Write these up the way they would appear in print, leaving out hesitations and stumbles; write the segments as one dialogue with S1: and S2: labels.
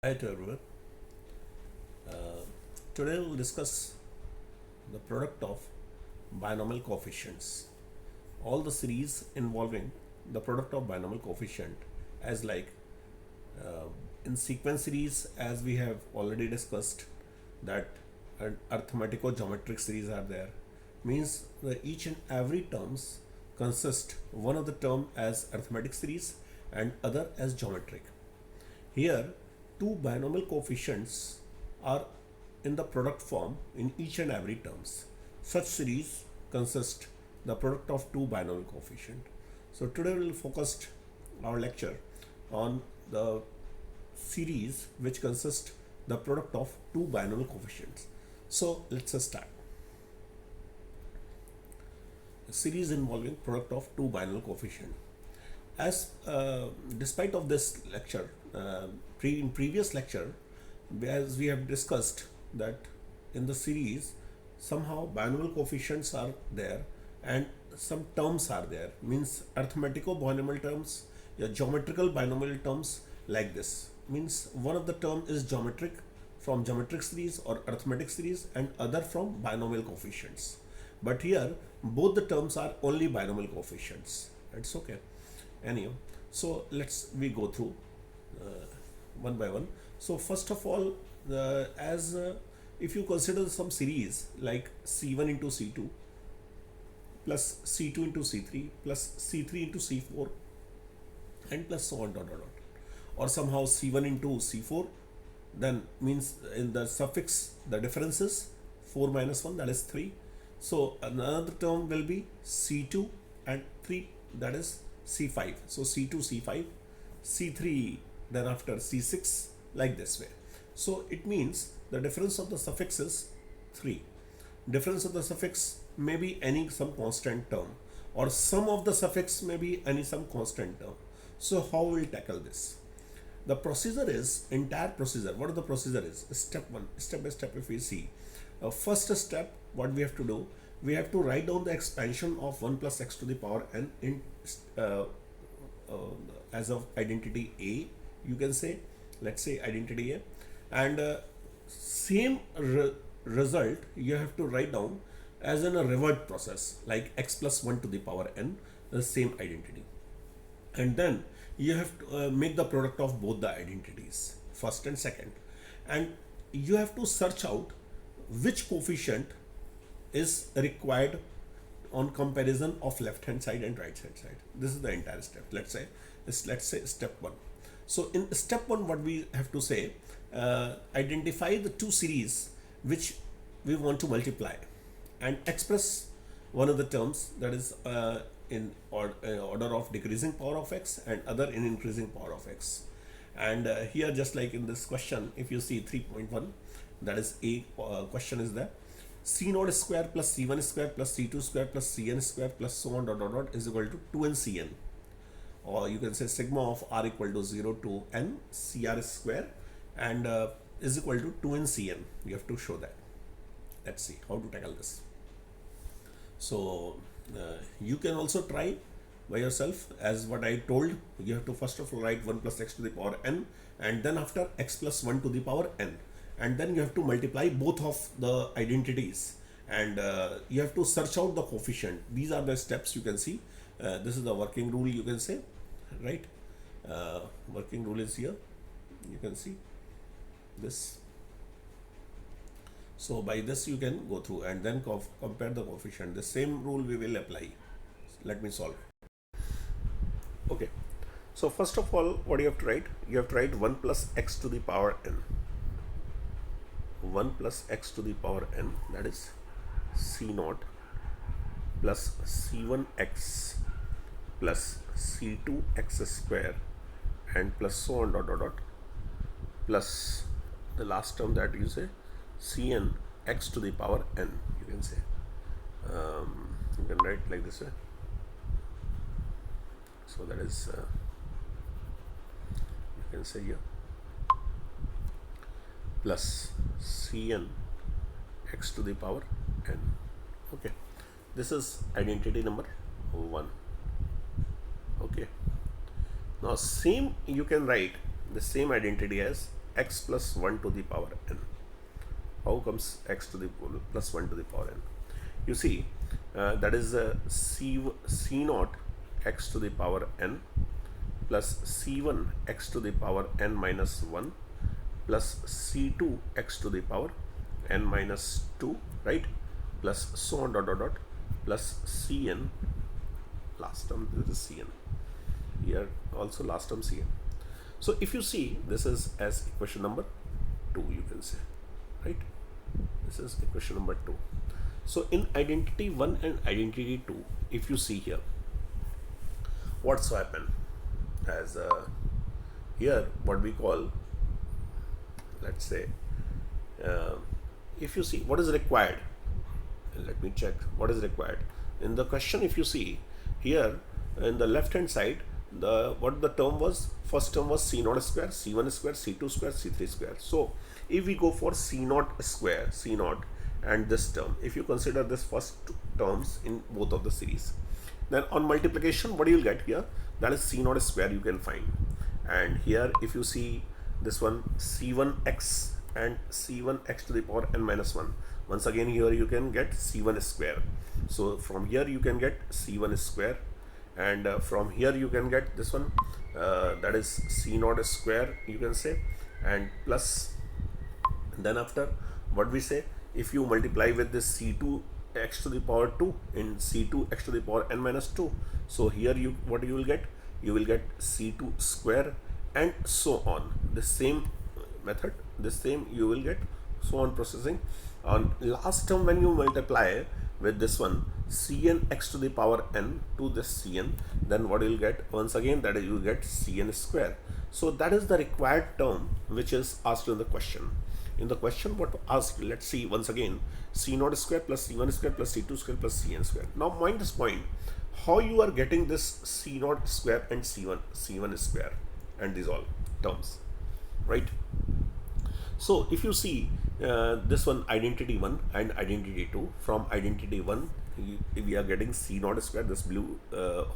S1: Hi to everyone. Today we'll discuss the product of binomial coefficients. All the series involving the product of binomial coefficient as uh, in sequence series, as we have already discussed that arithmetico-geometric series are there, means that each and every terms consist one of the term as arithmetic series and other as geometric. Here, two binomial coefficients are in the product form in each and every terms. Such series consist the product of two binomial coefficient. So today we will focus our lecture on the series which consist the product of two binomial coefficients. So let's start. A series involving product of two binomial coefficient. As despite of this lecture, in previous lecture, as we have discussed that in the series somehow binomial coefficients are there and some terms are there, means arithmetical binomial terms, yeah, geometrical binomial terms, like this means one of the term is geometric from geometric series or arithmetic series and other from binomial coefficients, but here both the terms are only binomial coefficients. It's okay. Anyhow, so let's we go through uh, one by one. So first of all, as if you consider some series like C1 into C2 plus C2 into C3 plus C3 into C4 and plus so on dot dot dot, or somehow C1 into C4, then means in the suffix the difference is 4 minus 1, that is 3. So another term will be C2 and 3, that is C5. So C2 C5, C3 then after C6, like this way. So it means the difference of the suffix is 3. Difference of the suffix may be any some constant term, or sum of the suffix may be any some constant term. So how we will tackle this? The procedure is entire procedure. What the procedure is? Step one, step by step. If we see, first step, what we have to do, we have to write down the expansion of 1 plus x to the power n in uh, as of identity A. You can say, let's say identity A, and same result you have to write down as in a revert process like x plus 1 to the power n, the same identity, and then you have to make the product of both the identities, first and second, and you have to search out which coefficient is required on comparison of left hand side and right hand side. This is the entire step. Let's say step 1. So in step 1, what we have to say, identify the two series which we want to multiply and express one of the terms, that is in order of decreasing power of x and other in increasing power of x. And here, just like in this question, if you see 3.1, that is a question is there, c naught square plus c1 square plus c2 square plus cn square plus so on dot dot dot is equal to 2n cn, or you can say sigma of r equal to 0 to n cr square, and is equal to 2n cn. You have to show that. Let's see how to tackle this. So you can also try by yourself, as what I told. You have to first of all write 1 plus x to the power n, and then after x plus 1 to the power n, and then you have to multiply both of the identities, and you have to search out the coefficient. These are the steps. You can see this is the working rule, you can say, right? Working rule is here, you can see this. So by this you can go through and then compare the coefficient. The same rule we will apply. Let me solve. Okay. So first of all, what you have to write? You have to write 1 plus x to the power n. 1 plus x to the power n, that is c naught plus c1x plus c2x square and plus so on dot dot dot, plus the last term, that you say cn x to the power n. You can say, you can write like this way. So that is you can say here plus cn x to the power n. Okay, this is identity number 1. Okay, now same you can write the same identity as x plus 1 to the power n. How comes x to the plus 1 to the power n? You see, that is c naught x to the power n plus c1 x to the power n minus 1 plus c2 x to the power n minus 2, right, plus so on dot dot dot plus cn, last term this is cn, here also last term cn. So if you see, this is as equation number 2, you can say, right, this is equation number 2. So in identity 1 and identity 2, if you see here, what's happened as here what we call, let's say, if you see what is required, let me check what is required in the question. If you see here in the left hand side, what the term was, first term was c naught square, c1 square, c2 square, c3 square. So if we go for c naught square, c naught, and this term, if you consider this first two terms in both of the series, then on multiplication what you will get here, that is c naught square you can find. And here if you see this one, c1x and c1x to the power n minus 1, once again here you can get c1 square. So from here you can get c1 square, and from here you can get this one, that is c naught square you can say, and plus, then after what we say, if you multiply with this c2 x to the power 2 in c2 x to the power n minus 2, so here you, what you will get, you will get c2 square, and so on, the same method, this same you will get, so on processing. On last term when you multiply with this one, cn x to the power n to this cn, then what you will get, once again, that is you will get cn square. So that is the required term which is asked in the question. In the question what asked, let's see once again, c naught square plus c1 square plus c2 square plus cn square. Now mind this point, how you are getting this c naught square and c1 square and these all terms, right? So if you see this one, identity 1 and identity 2, from identity 1 we are getting c naught square, this blue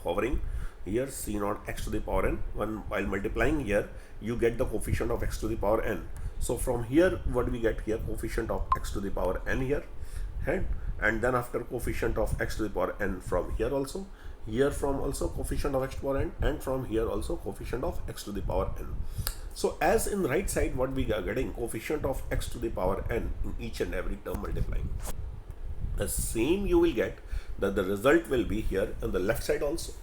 S1: hovering here, c naught x to the power n, while multiplying here you get the coefficient of x to the power n. So from here what we get here, coefficient of x to the power n here, and then after coefficient of x to the power n from here also, here from also coefficient of x to the power n, and from here also coefficient of x to the power n. So as in right side what we are getting, coefficient of x to the power n in each and every term multiplying, the same you will get, that the result will be here on the left side also.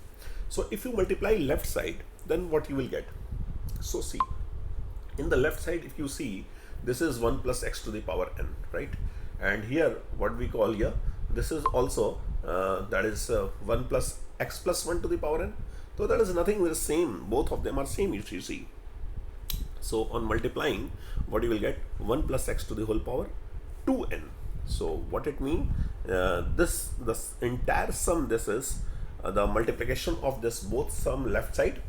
S1: So if you multiply left side, then what you will get, so see in the left side, if you see, this is 1 plus x to the power n, right, and here what we call here, this is also that is 1 plus x plus 1 to the power n. So that is nothing, the same, both of them are same, you see. So on multiplying, what you will get, 1 plus x to the whole power 2n. So what it means, this entire sum, this is the multiplication of this both sum left side,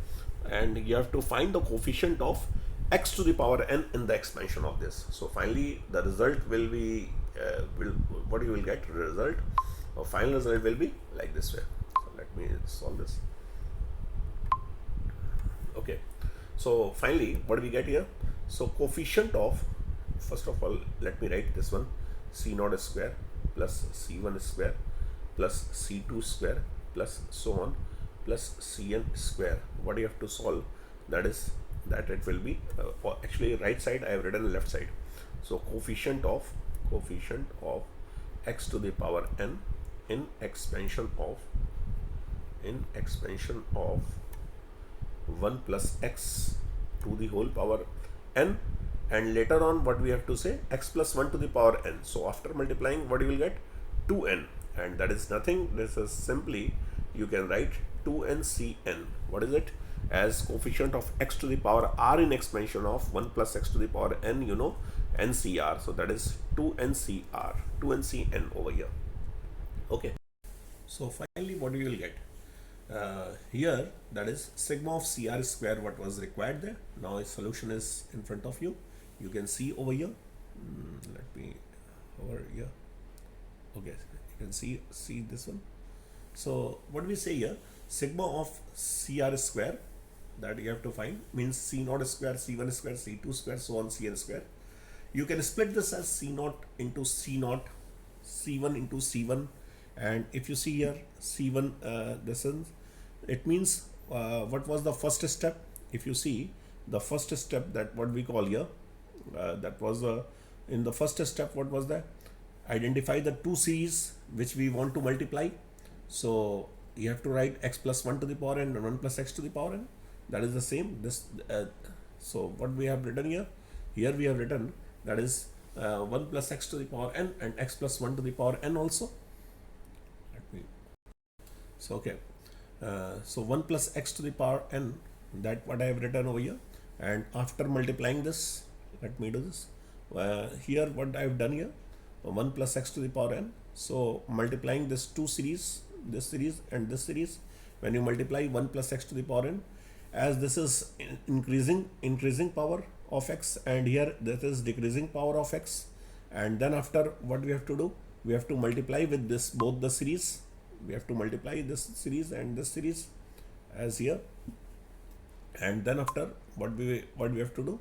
S1: and you have to find the coefficient of x to the power n in the expansion of this. So finally the result will be what you will get, result or final result will be like this way. So let me solve this. Okay, so finally what we get here, so coefficient of, first of all let me write this one, c naught square plus c1 square plus c2 square plus so on plus cn square. What you have to solve, that is that it will be actually right side I have written left side. So coefficient of x to the power n in expansion of 1 plus x to the whole power n, and later on what we have to say, x plus 1 to the power n. So after multiplying, what you will get, 2n, and that is nothing, this is simply, you can write 2ncn. What is it? As coefficient of x to the power r in expansion of 1 plus x to the power n, you know, ncr. So that is 2ncr, 2ncn over here. Okay. So finally what you will get here, that is sigma of cr square, what was required there. Now a solution is in front of you. You can see over here. Let me over here. Okay, you can see this one. So what we say here, sigma of cr square that you have to find, means C naught square, C1 square, C2 square, so on, Cn square. You can split this as C naught into C naught, C1 into C1, and if you see here C1, this is, it means what was the first step? If you see the first step, that what we call here, that was in the first step, what was that? Identify the two series which we want to multiply. So you have to write x plus 1 to the power n and 1 plus x to the power n. That is the same. This so what we have written here? Here we have written that is 1 plus x to the power n and x plus 1 to the power n also. Let me. So okay. So 1 plus x to the power n, that what I have written over here, and after multiplying this, let me do this. Here what I have done here, 1 plus x to the power n. So multiplying this two series, this series and this series, when you multiply 1 plus x to the power n, as this is increasing power of x, and here this is decreasing power of x, and then after what we have to do, we have to multiply with this both the series. We have to multiply this series and this series as here, and then after what we have to do,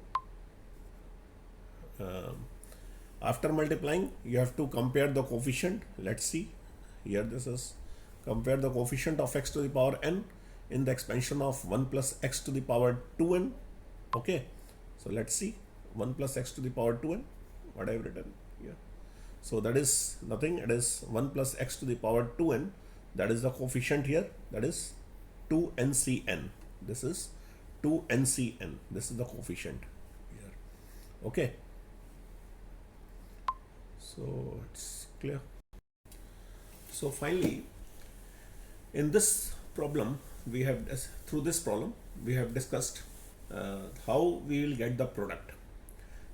S1: after multiplying, you have to compare the coefficient. Let's see here, this is compare the coefficient of x to the power n in the expansion of 1 plus x to the power 2n. Okay, so let's see 1 plus x to the power 2n, what I have written here. So that is nothing, it is 1 plus x to the power 2n, that is the coefficient here, that is 2ncn. This is 2ncn, this is the coefficient here. Okay, so it's clear. So finally, in this problem, we have through this problem we have discussed how we will get the product.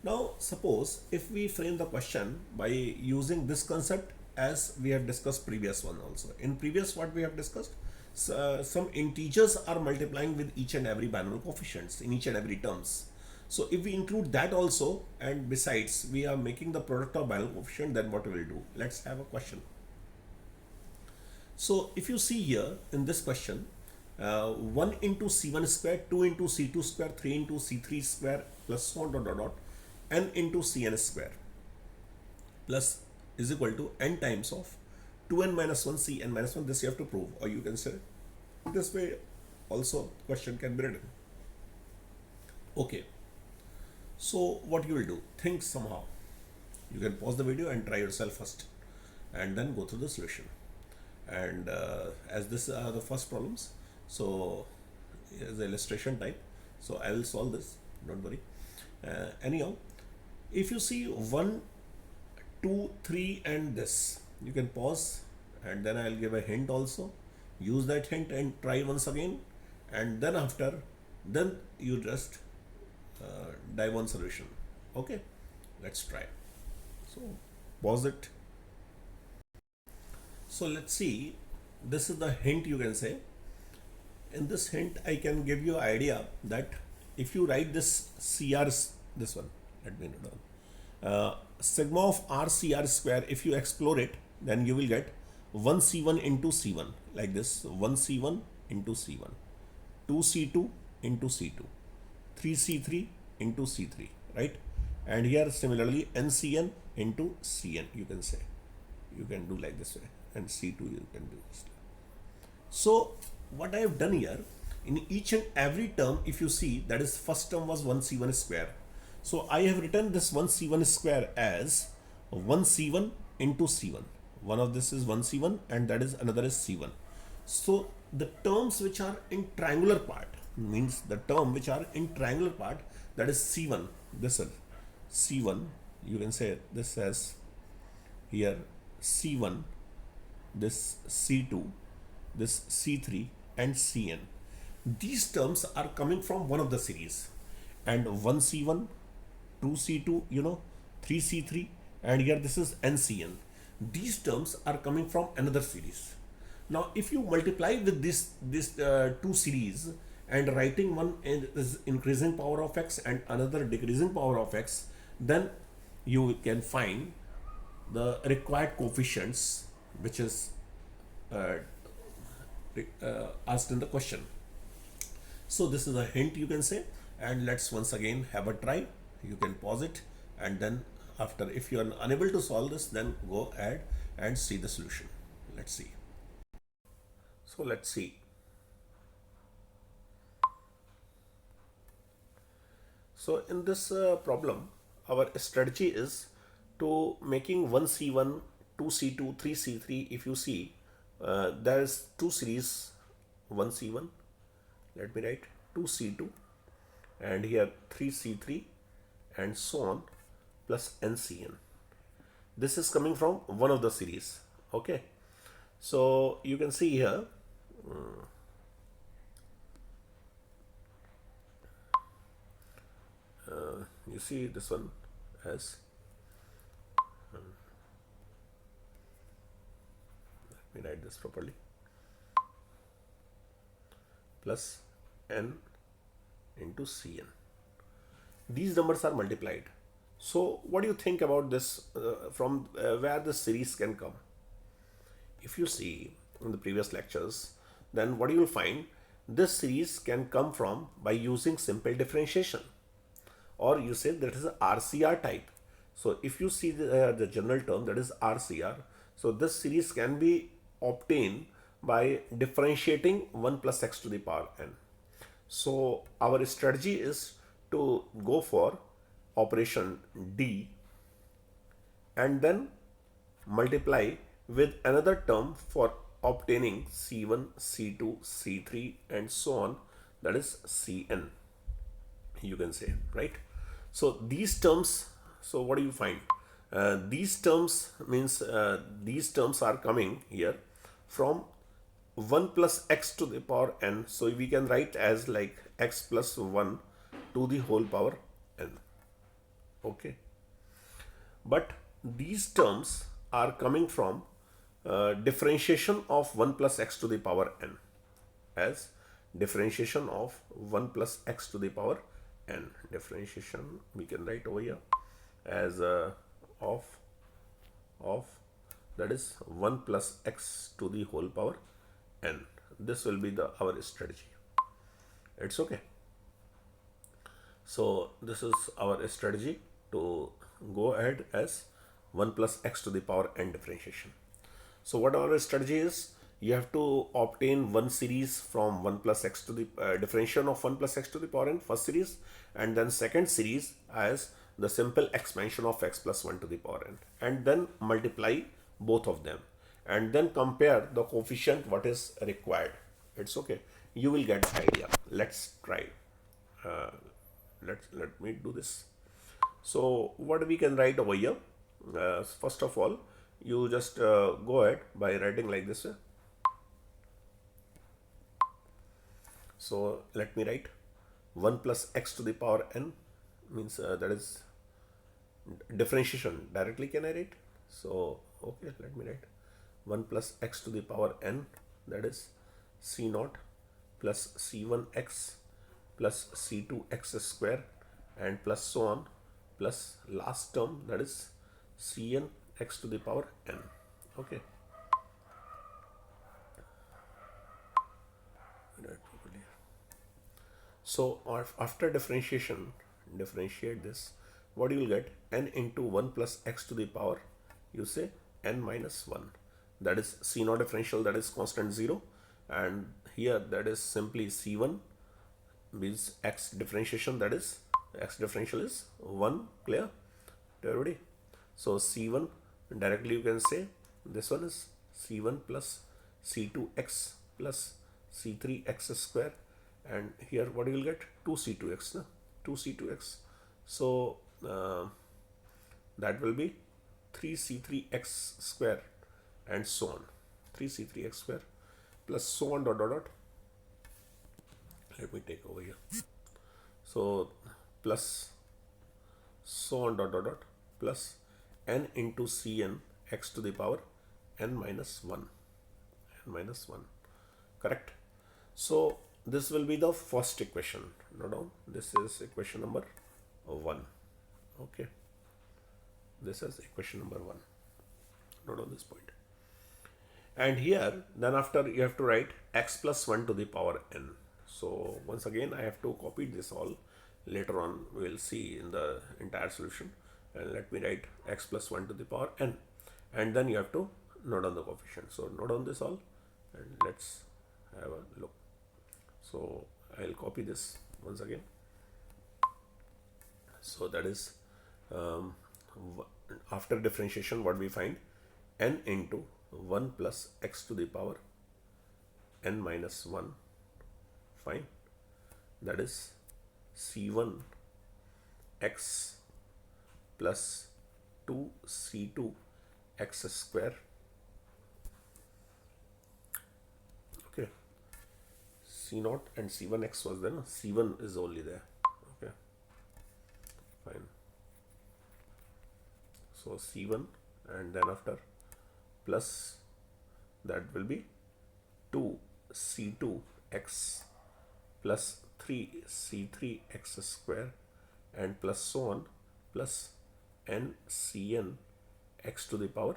S1: Now suppose if we frame the question by using this concept as we have discussed previous one also. In previous what we have discussed, some integers are multiplying with each and every binomial coefficients in each and every terms. So if we include that also, and besides we are making the product of binomial coefficient, then what we will do? Let's have a question. So if you see here in this question, 1 into C1 square, 2 into C2 square, 3 into C3 square, plus so on dot dot dot, n into Cn square, plus is equal to n times of 2n minus 1 Cn minus 1. This you have to prove, or you can say this way also question can be written. Okay, so what you will do, think somehow. You can pause the video and try yourself first, and then go through the solution. And as this are the first problems, so as illustration type, so I will solve this, don't worry. Anyhow, if you see 1, 2, 3 and this, you can pause, and then I'll give a hint also. Use that hint and try once again, and then after, then you just dive on solution. Okay, let's try. So pause it. So let's see, this is the hint, you can say. In this hint, I can give you idea that if you write this CR, this one, let me note down, sigma of RCR square, if you explore it, then you will get 1C1 into C1, like this, 1C1 into C1, 2C2 into C2, 3C3 into C3, right? And here similarly NCN into Cn, you can say. You can do like this way, and C2 you can do this. So what I have done here, in each and every term, if you see, that is first term was 1C1 square. So I have written this 1C1 square as 1C1 into C1. One of this is 1C1 and that is another is C1. So the terms which are in triangular part, means the term which are in triangular part, that is C1. This is C1. You can say this as here C1, this C2, this C3 and Cn. These terms are coming from one of the series, and 1C1, 2C2, 3C3, and here this is NCN. These terms are coming from another series. Now if you multiply with this two series, and writing one is increasing power of x and another decreasing power of x, then you can find the required coefficients which is asked in the question. So this is a hint, you can say. And let's once again have a try. You can pause it, and then after, if you are unable to solve this, then go ahead and see the solution. Let's see. So let's see. So in this problem, our strategy is to making 1C1, 2C2, 3C3. If you see, there is two series, 1C1, let me write 2C2, and here 3C3, and so on, plus NCN. This is coming from one of the series. Okay, so you can see here, you see this one as, let me write this properly, plus N into Cn. These numbers are multiplied. So what do you think about this, from where the series can come? If you see in the previous lectures, then what you will find, this series can come from by using simple differentiation, or you say that is a RCR type. So if you see the general term, that is RCR, so this series can be obtained by differentiating 1 plus x to the power n. So our strategy is to go for operation D and then multiply with another term for obtaining C1, C2, C3 and so on, that is Cn, you can say, right? So these terms, so what do you find? These terms means these terms are coming here from 1 plus x to the power n. So we can write as like x plus 1 to the whole power n. Okay. But these terms are coming from differentiation of 1 plus x to the power n, as differentiation of 1 plus x to the power n. Differentiation we can write over here as of that is 1 plus x to the whole power n. This will be the our strategy. It's okay. So this is our strategy to go ahead as 1 plus x to the power n differentiation. So what our strategy is, you have to obtain one series from 1 plus x to the differentiation of 1 plus x to the power n, first series, and then second series as the simple expansion of x plus 1 to the power n, and then multiply both of them and then compare the coefficient what is required. It's okay, you will get the idea. Let's try. Let me do this. So what we can write over here, first of all, you just go ahead by writing like this. So let me write 1 plus x to the power n, means that is differentiation directly, can I write? So okay, let me write 1 plus x to the power n, that is c naught plus c1x plus c2x square and plus so on, plus last term, that is cn x to the power n. Okay. So after differentiation, differentiate this, what you will get, n into 1 plus x to the power, you say n minus 1, that is c naught differential, that is constant 0, and here that is simply c1 means x differentiation, that is x differential is 1, clear to everybody? So c1 directly you can say this one is c1 plus c2x plus c3x square, and here what you will get, 2c2x, 2c2x. So that will be 3c3x square and so on, 3c3x square plus so on dot dot dot. Let me take over here. So plus so on dot dot dot plus n into cn x to the power n minus 1, n minus 1, correct? So this will be the first equation. Note down, this is equation number 1. Okay, this is equation number 1. Note on this point. And here then after you have to write x plus 1 to the power n. So once again I have to copy this all. Later on we will see in the entire solution. And let me write x plus 1 to the power n, and then you have to note down the coefficient. So note down this all and let's have a look. So I'll copy this once again. So that is after differentiation what we find, n into 1 plus x to the power n minus 1, fine, that is c1 x plus 2 c2 x square. Okay, c0 and c1x was there, no? C1 is only there. Okay, fine. So c1 and then after plus that will be 2 c2 x plus 3 c3 x square and plus so on plus n cn x to the power,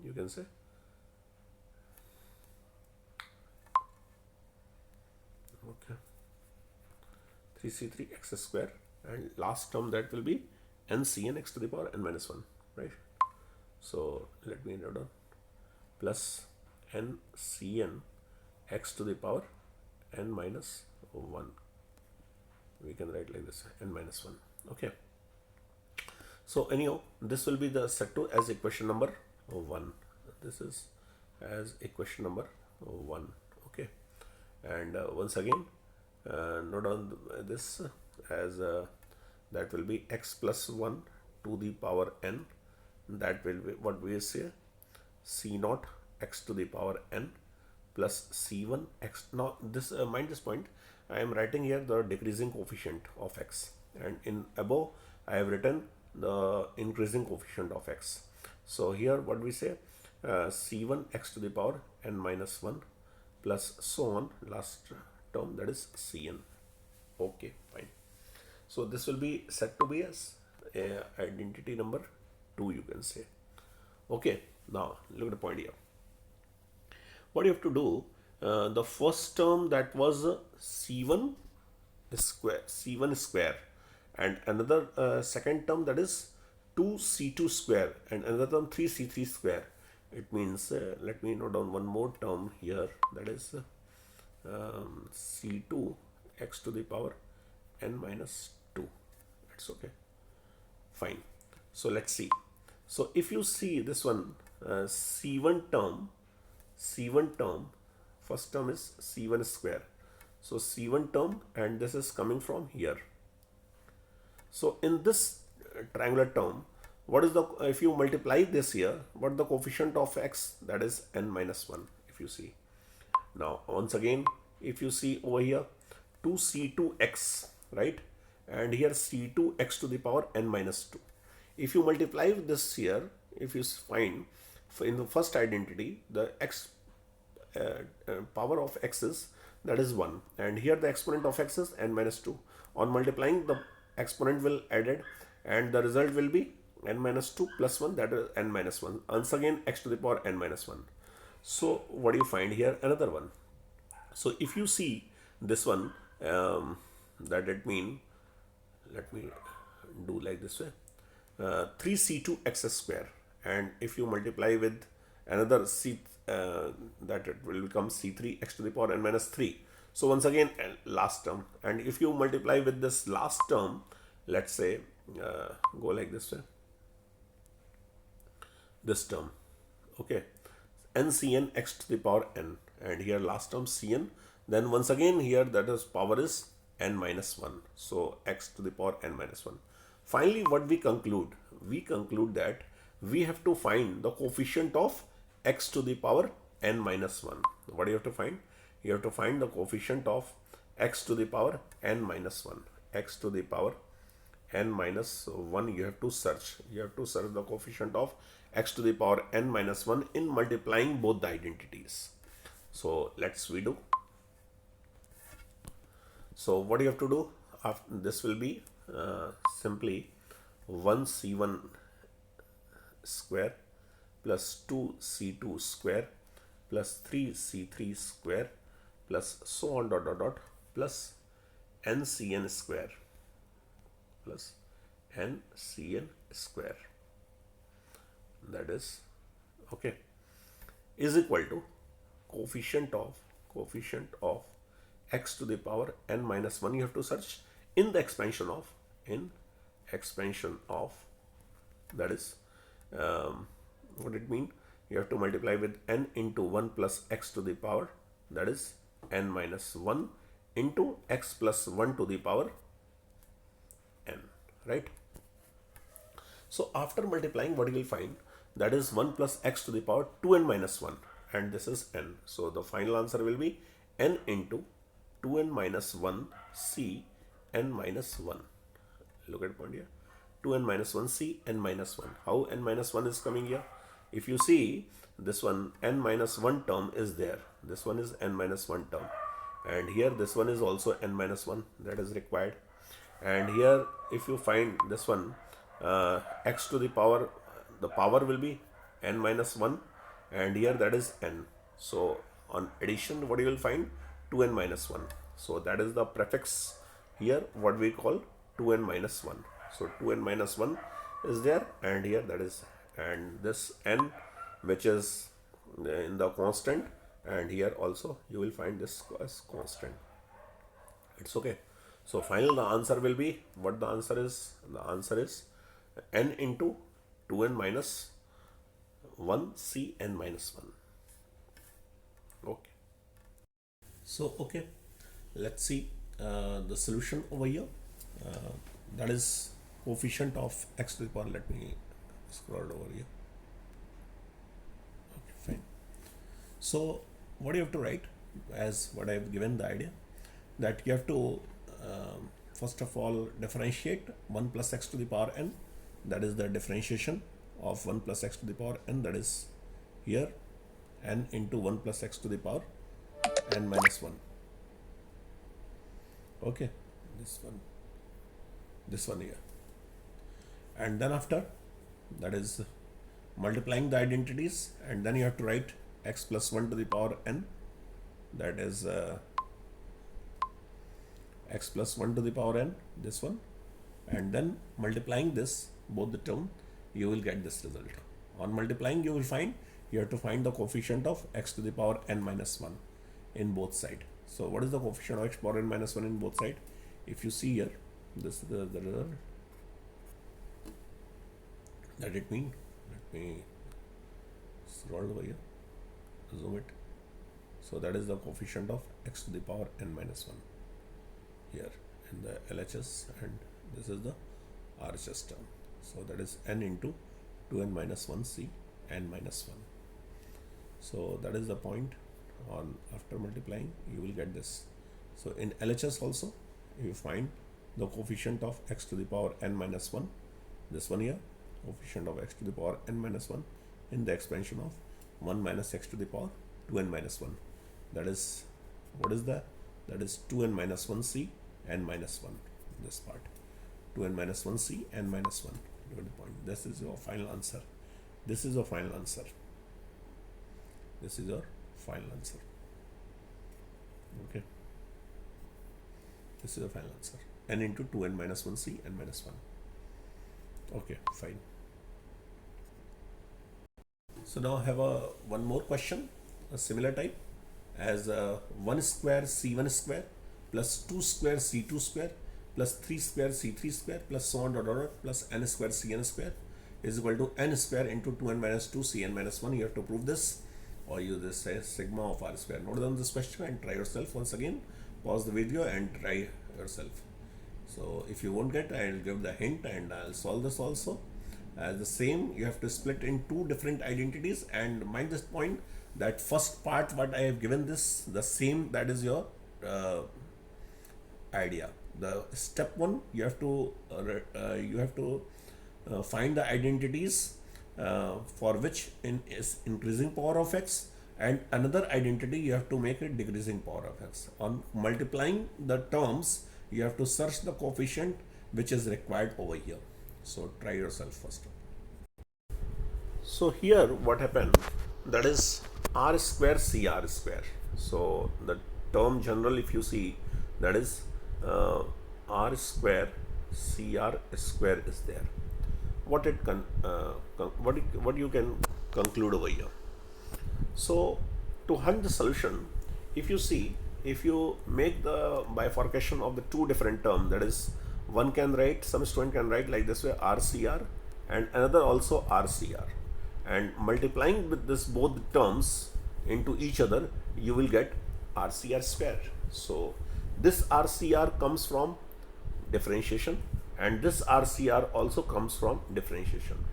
S1: you can say, okay, 3c3 x square, and last term that will be n cn x to the power n minus 1, right? So let me note down plus n cn x to the power n minus 1. We can write like this, n minus 1. Okay. So anyhow, this will be the set to as equation number 1. This is as equation number 1. Okay. And once again, note down this as that will be x plus 1 to the power n. That will be what we say, c0 x to the power n plus c1 x. Now this mind this point, I am writing here the decreasing coefficient of x, and in above I have written the increasing coefficient of x. So here what we say, c1 x to the power n minus 1 plus so on, last term, that is cn. Okay, fine. So this will be set to be as identity number 2, you can say. Okay, now look at the point here. What you have to do, the first term that was c1 square, and another second term that is 2c2 square, and another term 3c3 square. It means let me note down one more term here, that is c2 x to the power n minus 2. That's okay, fine. So let's see. So if you see this one, c1 term, first term is c1 square. So c1 term, and this is coming from here. So in this triangular term, what is the, if you multiply this here, what the coefficient of x, that is n minus 1, if you see. Now once again, if you see over here, 2c2x, right, and here c2 x to the power n minus 2. If you multiply this here, if you find in the first identity, the x power of x is, that is 1, and here the exponent of x is n minus 2. On multiplying, the exponent will added, and the result will be n minus 2 plus 1, that is n minus 1. Once again, x to the power n minus 1. So what do you find here? Another one. So if you see this one, that it mean, let me do like this way, 3c2 x square, and if you multiply with another c, that it will become c3 x to the power n minus 3. So once again, last term, and if you multiply with this last term, let's say go like this way, this term, okay, ncn x to the power n, and here last term cn, then once again here that is power is n minus 1, so x to the power n minus 1. Finally, what we conclude? We conclude that we have to find the coefficient of x to the power n minus 1. What do you have to find? You have to find the coefficient of x to the power n minus 1. X to the power n minus 1, you have to search. You have to search the coefficient of x to the power n minus 1 in multiplying both the identities. So let's we do. So what do you have to do? After this will be simply 1c1 square plus 2c2 square plus 3c3 square plus so on dot dot dot plus ncn square plus ncn square, that is okay, is equal to coefficient of x to the power n minus 1. You have to search in expansion of, that is what it mean, you have to multiply with n into 1 plus x to the power, that is n minus 1 into x plus 1 to the power n, right? So after multiplying, what you will find, that is 1 plus x to the power 2n minus 1, and this is n. So the final answer will be n into 2n minus 1 c n minus 1. Look at point here, 2n minus 1 c n minus 1. How n minus 1 is coming here? If you see this one, n minus 1 term is there. This one is n minus 1 term. And here this one is also n minus 1, that is required. And here if you find this one, x to the power, the power will be n minus 1, and here that is n. So on addition, what you will find, 2n minus 1. So that is the prefix here, what we call 2n minus 1. So 2n minus 1 is there, and here that is, and this n which is in the constant, and here also you will find this as constant. It's okay. So final the answer will be, what the answer is? The answer is n into 2n minus 1 c n minus 1. Okay. So okay, let's see the solution over here. That is coefficient of x to the power. Let me scroll over here. Okay, fine. So what you have to write, as what I have given the idea, that you have to first of all differentiate 1 plus x to the power n, that is the differentiation of 1 plus x to the power n, that is here n into 1 plus x to the power n minus 1. Okay, this one here, and then after that is multiplying the identities, and then you have to write x plus 1 to the power n, that is x plus 1 to the power n, this one, and then multiplying this both the term, you will get this result. On multiplying, you will find, you have to find the coefficient of x to the power n minus 1 in both side. So what is the coefficient of x power n minus 1 in both side? If you see here, this is the result that it mean. Let me scroll over here, zoom it. So that is the coefficient of x to the power n minus 1 here in the LHS, and this is the RHS term. So that is n into 2n minus 1 c n minus 1. So that is the point. On after multiplying, you will get this. So in LHS also, you find the coefficient of x to the power n minus 1, this one here, coefficient of x to the power n minus 1 in the expansion of 1 minus x to the power 2n minus 1. That is, what is that? That is 2n minus 1 c n minus 1, this part, 2n minus 1 c n minus 1. Get the point. This is your final answer. This is your final answer. This is your final answer. Okay, this is your final answer, n into 2n minus 1 c n minus 1. Okay, fine. So now I have one more question, a similar type, as 1 square c1 square plus 2 square c2 square plus 3 square c3 square plus so on dot dot dot plus n square cn square is equal to n square into 2n minus 2 cn minus 1. You have to prove this, or use this as sigma of r square. Note down this question and try yourself once again. Pause the video and try yourself. So if you won't get, I'll give the hint and I'll solve this also. As the same, you have to split in two different identities, and mind this point, that first part what I have given this, the same, that is your idea. The step one, you have to find the identities for which is increasing power of x, and another identity you have to make it decreasing power of x. On multiplying the terms, you have to search the coefficient which is required over here. So try yourself first. So here what happened, that is r square cr square. So the term general, if you see, that is r square cr square is there. What it what you can conclude over here? So to hunt the solution, if you see, if you make the bifurcation of the two different terms, that is, one can write, some student can write like this way, RCR, and another also RCR, and multiplying with this both terms into each other, you will get RCR square. So this RCR comes from differentiation, and this RCR also comes from differentiation.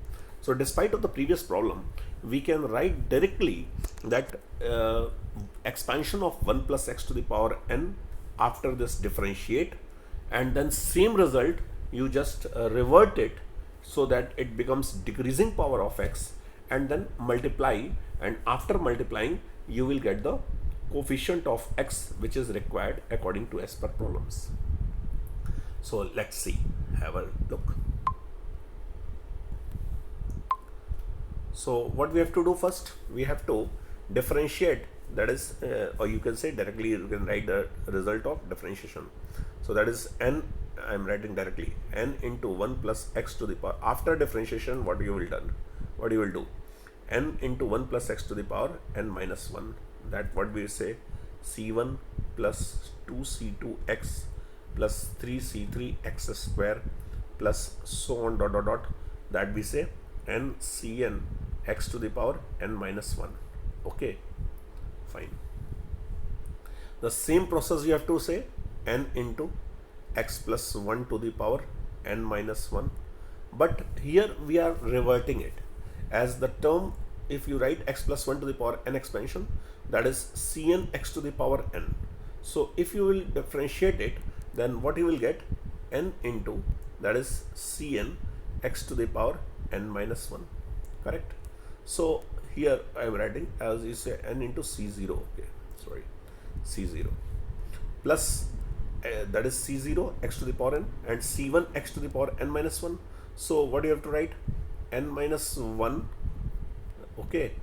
S1: So despite of the previous problem, we can write directly that expansion of 1 plus x to the power n after this differentiate, and then same result you just revert it so that it becomes decreasing power of x, and then multiply, and after multiplying you will get the coefficient of x which is required according to as per problems. So let's see, have a look. So what we have to do first, we have to differentiate, that is, or you can say directly, you can write the result of differentiation. So that is n, I am writing directly, n into 1 plus x to the power. After differentiation, what you will do, n into 1 plus x to the power n minus 1, that what we say, c1 plus 2c2x plus 3c3x square plus so on dot dot dot, that we say n cn x to the power n minus 1. Okay, fine. The same process you have to say n into x plus 1 to the power n minus 1, but here we are reverting it as the term. If you write x plus 1 to the power n expansion, that is cn x to the power n. So if you will differentiate it, then what you will get, n into, that is cn x to the power n minus 1, correct? So here I am writing as you say n into c0, okay, sorry, c0 plus that is c0 x to the power n and c1 x to the power n minus 1. So what you have to write, n minus 1, okay,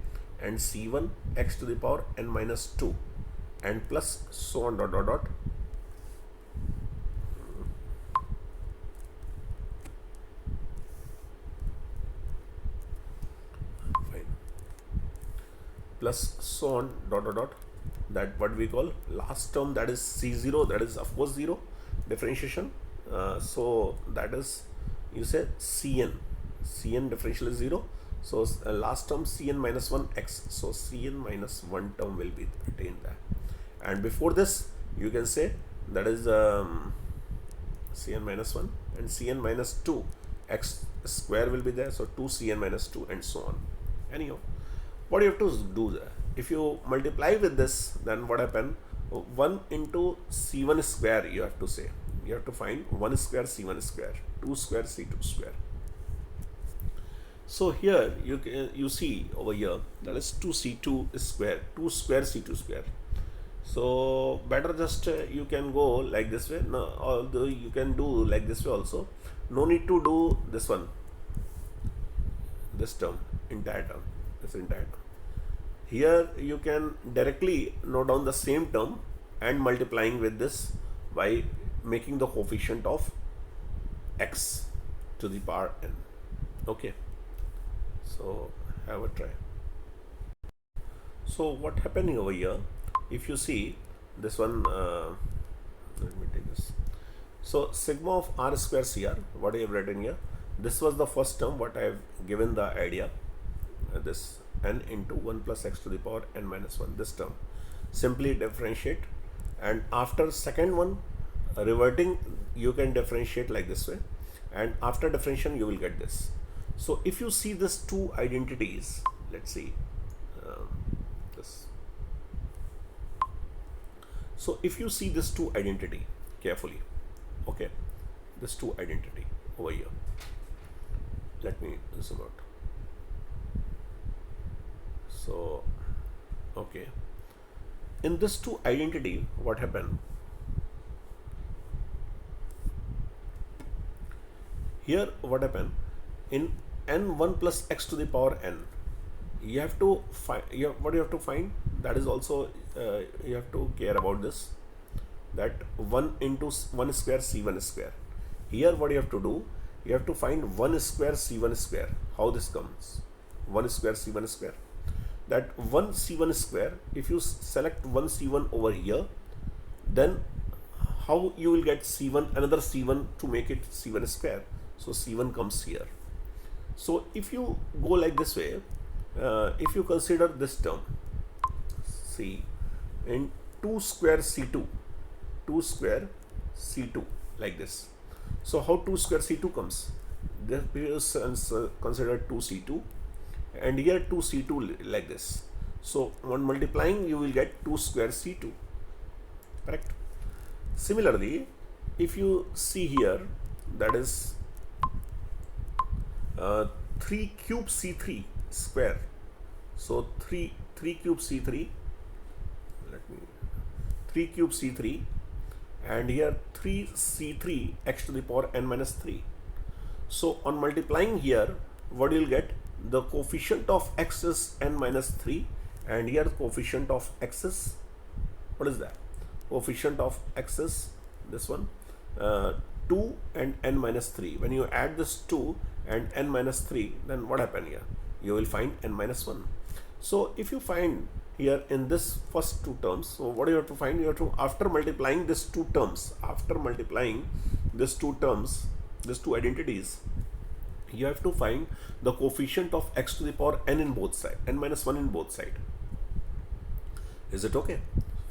S1: and c1 x to the power n minus 2, and plus so on dot dot dot. Plus so on dot dot dot, that what we call last term, that is c0, that is of course 0, differentiation. So that is, you say cn differential is 0, so last term cn minus 1 x, so cn minus 1 term will be retained there, and before this you can say that is cn minus 1 and cn minus 2 x square will be there, so 2 cn minus 2 and so on. Anyhow, what you have to do there, if you multiply with this, then what happen, 1 into c1 square, you have to say, you have to find 1 square c1 square, 2 square c2 square. So here you see over here, that is 2c2 square, 2 square c2 square. So better just you can go like this way. No, although you can do like this way also, no need to do this one, this term, entire term, this entire term. Here you can directly note down the same term and multiplying with this by making the coefficient of x to the power n. Okay, so have a try. So what happening over here, if you see this one, let me take this. So sigma of r square cr, what I have written here, this was the first term what I have given the idea, this n into 1 plus x to the power n minus 1, this term, simply differentiate, and after second one reverting, you can differentiate like this way, and after differentiation you will get this. So if you see this two identities, let's see this. So if you see this two identity carefully, okay, this two identity over here, let me zoom out. So okay, in this two identity, what happened here, what happened in n1 plus x to the power n, you have to find, what you have to find, that is also you have to care about this. that 1 into 1 square C1 square. Here what you have to do, you have to find 1 square C1 square. How this comes? 1 square C1 square. That 1 C1 square, if you select 1 C1 over here, then how you will get C1, another C1 to make it C1 square. So C1 comes here. So if you go like this way, if you consider this term, see, in 2 square C2, 2 square C2 like this. So how 2 square C2 comes? This is considered 2C2, and here 2C2 like this. So on multiplying you will get 2 square C2, correct? Similarly, if you see here, that is 3 cube C3 square. So 3 cube C3, let me 3 cube C3, and here 3C3 x to the power n minus 3. So on multiplying here, what you will get? The coefficient of x is n minus 3, and here coefficient of x is, what is that? Coefficient of x is this one, 2 and n minus 3. When you add this 2 and n minus 3, then what happen here? You will find n minus 1. So if you find here in this first two terms, so what do you have to find? You have to, after multiplying these two terms, these two identities, you have to find the coefficient of x to the power n in both sides, n minus 1 in both sides. Is it okay?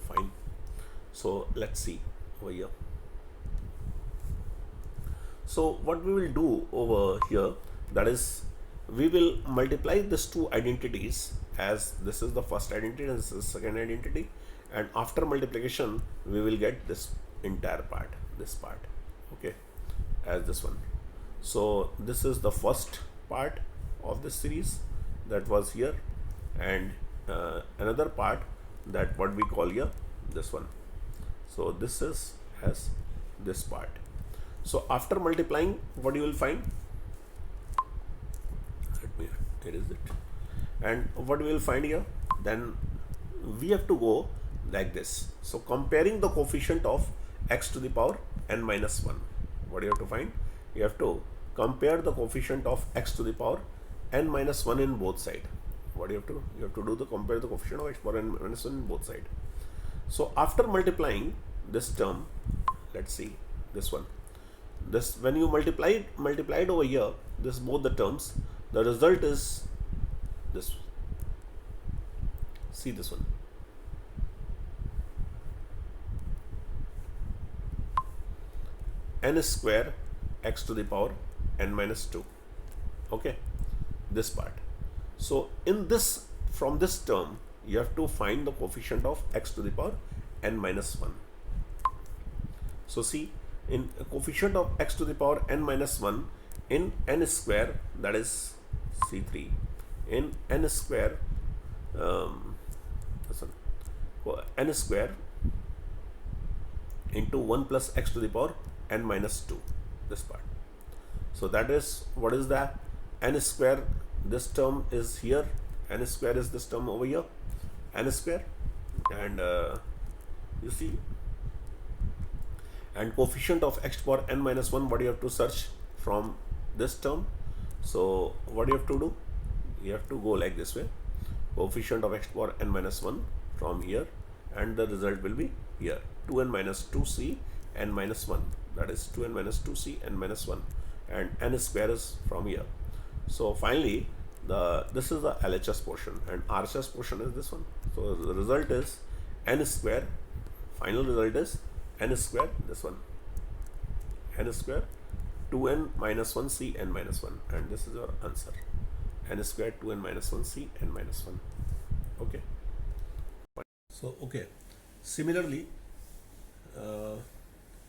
S1: Fine. So let's see over here. So what we will do over here, that is, we will multiply these two identities, as this is the first identity and this is the second identity, and after multiplication we will get this entire part, this part, okay, as this one. So this is the first part of this series that was here, and another part that what we call here this one. So this is as this part. So after multiplying, what you will find? Let me, here is it. And what we will find here? Then we have to go like this. So comparing the coefficient of x to the power n minus 1. What do you have to find? You have to compare the coefficient of x to the power n minus 1 in both sides. What do you have to do? You have to do the compare the coefficient of x power n minus 1 in both sides. So after multiplying this term, let's see this one. This, when you multiplied over here, this both the terms, the result is this. See this one. N square x to the power n minus 2. Okay, this part. So in this, from this term, you have to find the coefficient of x to the power n minus 1. So see, in coefficient of x to the power n minus 1 in n square, that is C3, in n square, n square into 1 plus x to the power n minus 2, this part. So that is, what is that? N square, this term is here, n square is this term over here, n square, and you see, and coefficient of x to the power n minus 1, what you have to search from this term. So what you have to do? You have to go like this way, coefficient of x to the power n minus 1 from here, and the result will be here, 2n minus 2c n minus 1, that is 2n minus 2c n minus 1, and n square is from here. So finally, this is the LHS portion, and RHS portion is this one. So the result is n square, final result is n square, this one, n square 2n minus 1 c n minus 1, and this is your answer, n square 2n minus 1 c n minus 1. Okay. So okay, similarly,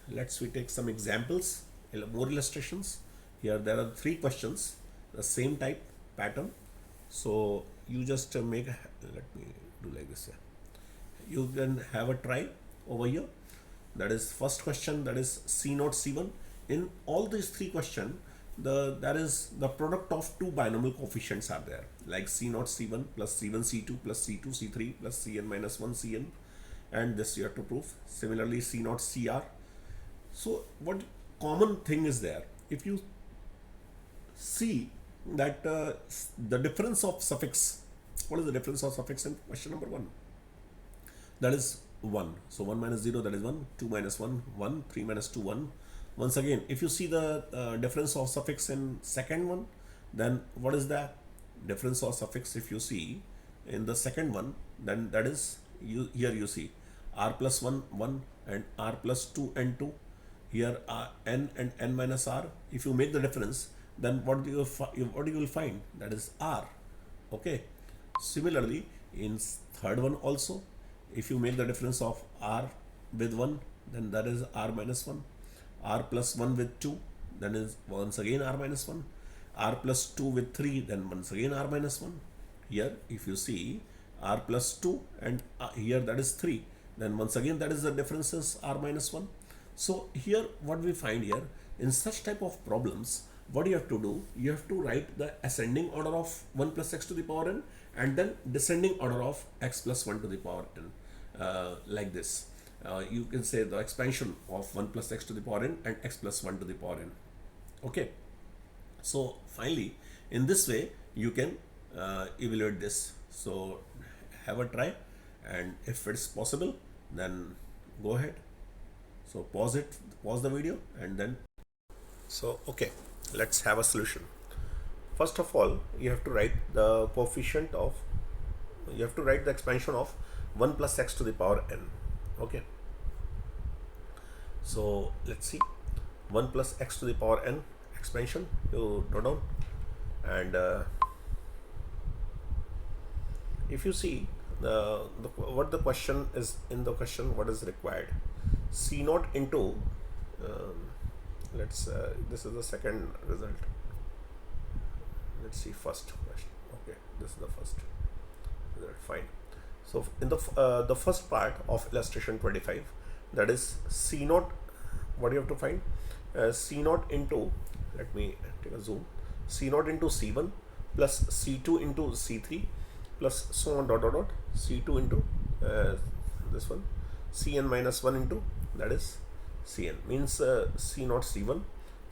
S1: let's we take some examples, more illustrations. Here there are 3 questions, the same type pattern. So you just make, let me do like this here. You can have a try over here. That is first question, that is C0 C1. In all these 3 questions, there is the product of 2 binomial coefficients are there, like C0 C1 plus C1 C2 plus C2 C3 plus Cn minus 1 Cn, and this you have to prove. Similarly, C naught CR. So what common thing is there? If you see that the difference of suffix, what is the difference of suffix in question number 1? That is 1. So 1 minus 0, that is 1. 2 minus 1, 1. 3 minus 2, 1. Once again, if you see the difference of suffix in second one, then what is the difference of suffix if you see in the second one? Then that is, here you see r plus 1, 1 and r plus 2 and 2. Here n and n minus r. If you make the difference, then what do you will find? That is r. Okay. Similarly, in third one also, if you make the difference of r with 1, then that is r minus 1. R plus 1 with 2, then is once again r minus 1. R plus 2 with 3, then once again r minus 1. Here, if you see r plus 2 and here that is 3, then once again that is the difference is r minus 1. So here what we find here, in such type of problems, what you have to do, you have to write the ascending order of 1 plus x to the power n and then descending order of x plus 1 to the power n, like this. You can say the expansion of 1 plus x to the power n and x plus 1 to the power n. Okay. So finally, in this way, you can evaluate this. So have a try, and if it's possible, then go ahead. So pause the video, and then. So okay, let's have a solution. First of all, you have to write the coefficient of, you have to write the expansion of 1 plus x to the power n. Okay. So let's see, 1 plus x to the power n expansion, you note down, and if you see what the question is, in the question what is required, C naught into this is the second result. Let's see first question. Okay, this is the first result. Fine. So in the first part of illustration 25, that is C naught, what you have to find, C naught into, let me take a zoom, C naught into C1 plus C2 into C3 plus so on dot dot dot, C2 into this one, Cn minus 1 into, that is Cn, means C naught C1,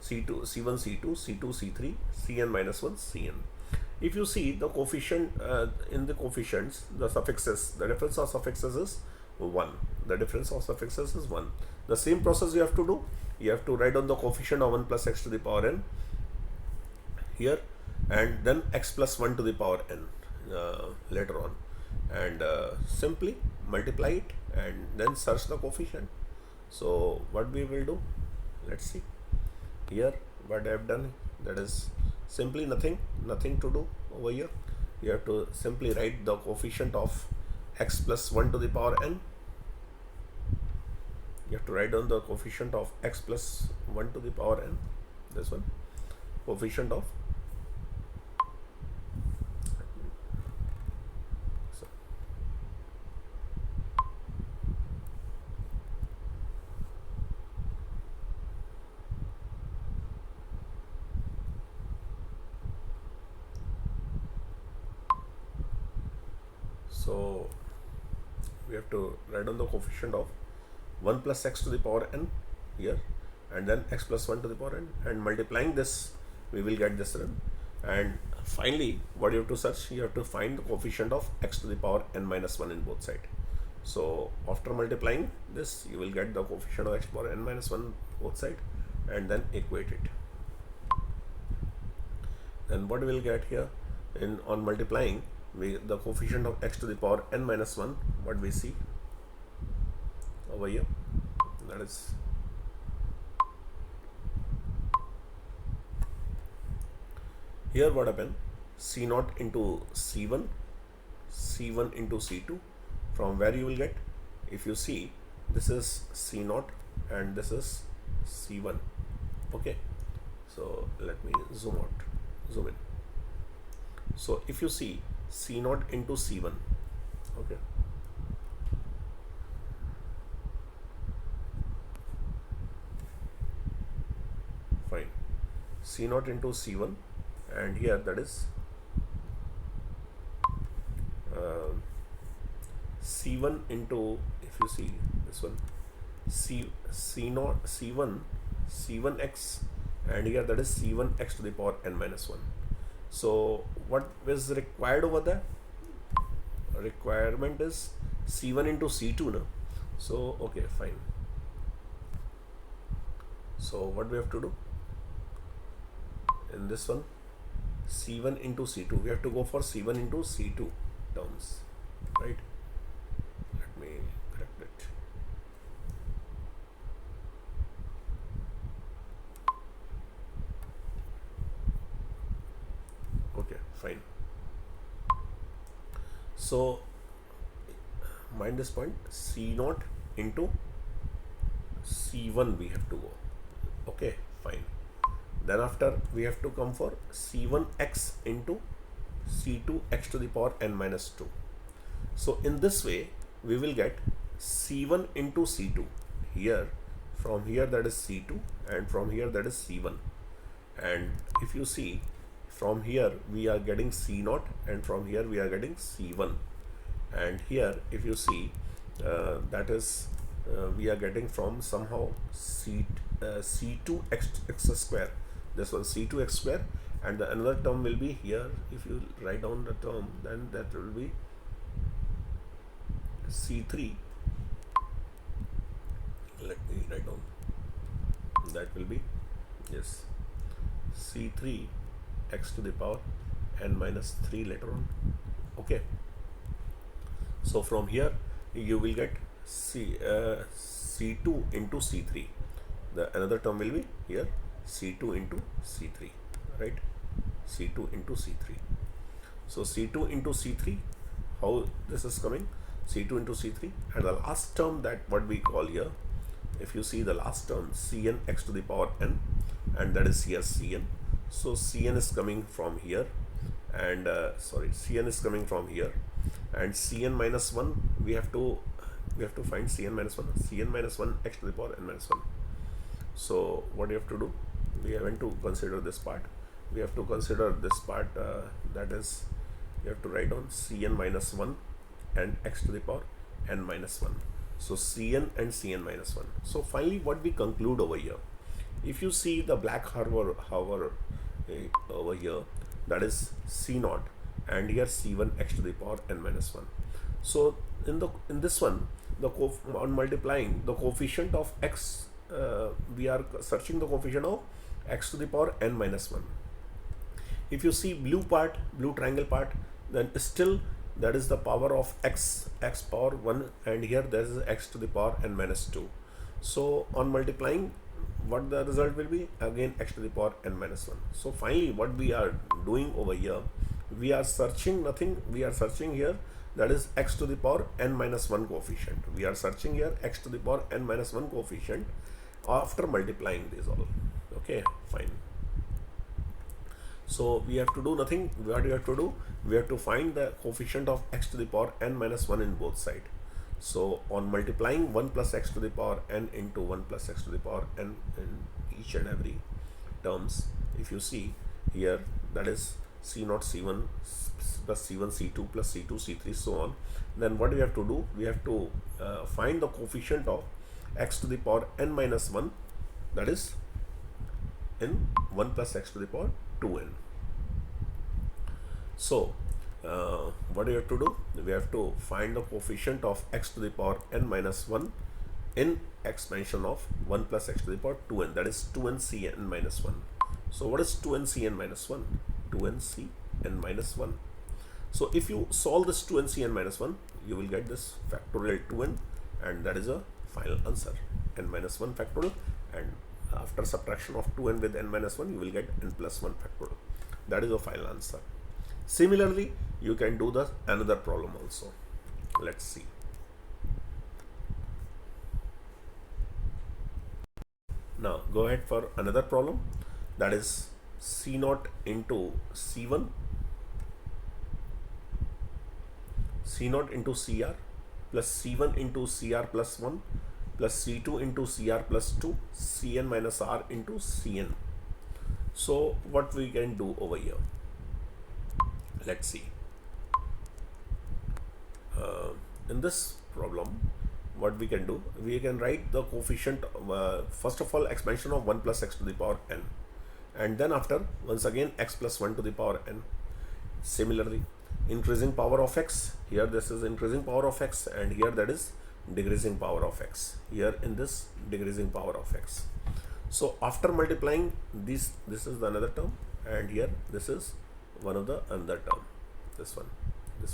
S1: C2 C1 C2, C2 C3, Cn minus 1 Cn. If you see the coefficient, in the coefficients, the suffixes, the difference of suffixes is 1. The difference of suffixes is 1. The same process you have to do. You have to write down the coefficient of 1 plus x to the power n here, and then x plus 1 to the power n later on, and simply multiply it and then search the coefficient. So what we will do, let's see here what I have done. That is simply nothing to do over here. You have to simply write the coefficient of x plus 1 to the power n. You have to write down the coefficient of x plus 1 to the power n, this one, coefficient of, so we have to write down the coefficient of 1 plus x to the power n here, and then x plus 1 to the power n, and multiplying this we will get this run. And finally what you have to search, you have to find the coefficient of x to the power n minus 1 in both sides. So after multiplying this, you will get the coefficient of x power n minus 1 both sides, and then equate it. Then what we will get here, on multiplying, the coefficient of x to the power n minus 1, what we see over here, that is here what happened, C naught into C1, C1 into C2, from where you will get, if you see, this is C naught and this is C1. Okay, so let me zoom in. So if you see C naught into C1, okay, fine, C naught into C1, and here that is C1 into, if you see this one, C0 C1x, and here that is C1x to the power n minus 1. So what is required over there? Requirement is C1 into C2 now. So okay, fine. So what we have to do in this one, C1 into C2, we have to go for C1 into C2 terms, right? Let me correct it. Okay, fine. So mind this point, C0 into C1 we have to go. Okay, fine. Then after we have to come for C1x into C2x to the power n minus 2. So in this way we will get C1 into C2 here, from here that is C2, and from here that is C1. And if you see, from here we are getting C0, and from here we are getting C1. And here if you see, that is we are getting from somehow C2x square, this one C2x square, and the another term will be here. If you write down the term, then that will be C3. Let me write down, that will be, yes, C3 x to the power n minus 3 later on. Okay, so from here you will get C2 into C3. The another term will be here C2 into C3, right? C2 into C3. So C2 into C3, how this is coming? C2 into C3, and the last term, that what we call here, if you see the last term, Cn x to the power n, and that is here Cn. So Cn is coming from here, and Cn is coming from here, and Cn minus 1, we have to find Cn minus 1, Cn minus 1 x to the power n minus 1. So what you have to do, we haven't to consider this part, we have to consider this part, that is, you have to write down Cn minus 1 and x to the power n minus 1. So Cn and Cn minus 1. So finally what we conclude over here, if you see the black hover over here, that is C0, and here C1 x to the power n minus 1. So in this one, on multiplying the coefficient of x, we are searching the coefficient of x to the power n minus 1. If you see blue triangle part, then still that is the power of x power 1, and here there is x to the power n minus 2. So on multiplying, what the result will be? Again x to the power n minus 1. So finally what we are doing over here, we are searching nothing, we are searching here, that is x to the power n minus 1 coefficient. We are searching here x to the power n minus 1 coefficient after multiplying these all. Okay, fine. So we have to do nothing. What we have to do? We have to find the coefficient of x to the power n minus 1 in both sides. So on multiplying 1 plus x to the power n into 1 plus x to the power n in each and every terms, if you see here, that is C0 C1 plus C1 C2 plus C2 C3 so on, then what we have to do? We have to find the coefficient of x to the power n minus 1, that is in 1 plus x to the power 2n. So what do you have to do? We have to find the coefficient of x to the power n minus 1 in expansion of 1 plus x to the power 2n, that is 2n cn minus 1. So what is 2n cn minus 1? 2n cn minus 1. So if you solve this 2n cn minus 1, you will get this factorial 2n, and that is a final answer, n minus 1 factorial, and after subtraction of 2n with n minus 1, you will get n plus 1 factorial. That is a final answer. Similarly, you can do the another problem also. Let's see. Now go ahead for another problem, that is C0 into C1, C0 into CR plus C1 into CR plus 1 plus C2 into CR plus 2, Cn minus R into Cn. So what we can do over here? Let's see. in this problem, what we can do, we can write the coefficient, first of all, expansion of 1 plus x to the power n, and then after, once again, x plus 1 to the power n. Similarly, increasing power of x, here this is increasing power of x, and here that is decreasing power of x, here in this decreasing power of x. So after multiplying this is the another term, and here this is one of the another term. This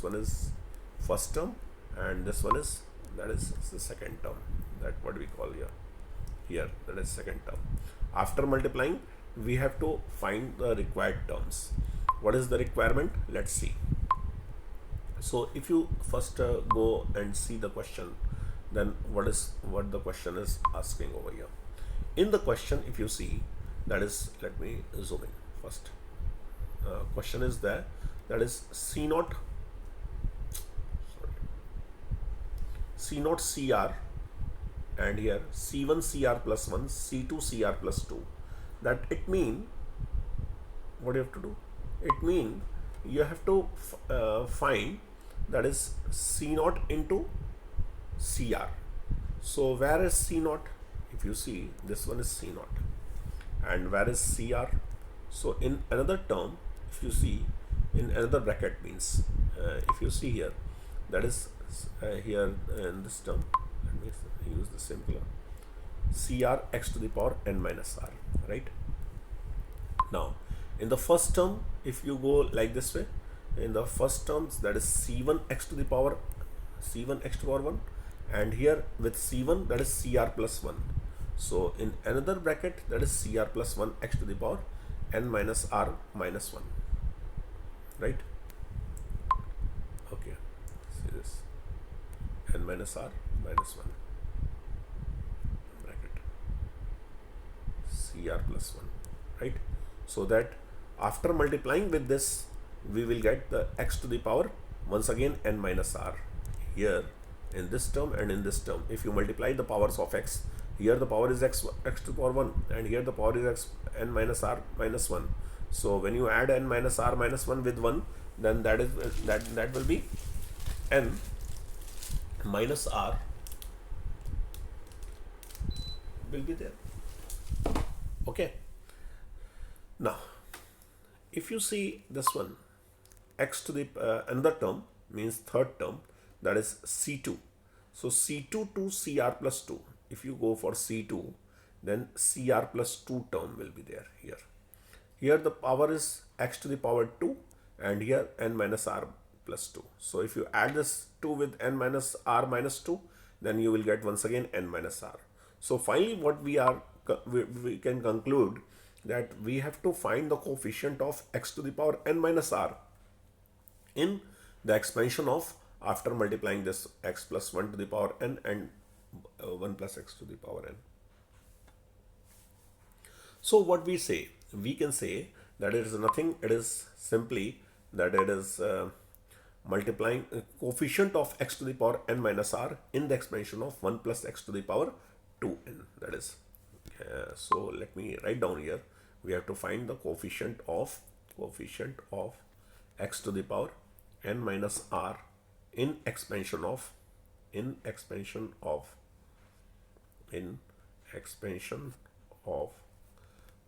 S1: one is first term, and this one is, that is the second term, that what we call here that is second term. After multiplying, we have to find the required terms. What is the requirement? Let's see. So if you first go and see the question, then what the question is asking over here. In the question, if you see, that is, let me zoom in first. Question is there, that is C naught CR, and here C1 CR plus 1, C2 CR plus 2. That it mean, what you have to do? It mean you have to find, that is C naught into CR. So where is C naught? If you see, this one is C naught, and where is CR? So in another term, if you see, in another bracket means, if you see here, that is here in this term, let me use the same color, CR x to the power n minus r, right? Now in the first term, if you go like this way, in the first terms, that is C1 x to the power 1, and here with C1, that is CR plus 1. So in another bracket, that is CR plus 1 x to the power n minus r minus 1, right? Okay, see this, n minus r minus 1 bracket CR plus 1, right? So that after multiplying with this, we will get the x to the power, once again, n minus r, here in this term and in this term. If you multiply the powers of x, here the power is x to the power 1, and here the power is x n minus r minus 1. So when you add n minus r minus 1 with 1, then that will be n minus r will be there. Okay. Now if you see this one, x to the another term means third term, that is C2. So C2 to CR plus 2. If you go for C2, then CR plus 2 term will be there here. Here the power is x to the power 2, and here n minus r plus 2. So if you add this 2 with n minus r minus 2, then you will get once again n minus r. So finally what we can conclude, that we have to find the coefficient of x to the power n minus r in the expansion of, after multiplying this, x plus 1 to the power n and 1 plus x to the power n. So what we say, we can say that it is nothing, it is simply that it is multiplying coefficient of x to the power n minus r in the expansion of 1 plus x to the power 2n. That is, so let me write down here, we have to find the coefficient of x to the power n minus r in expansion of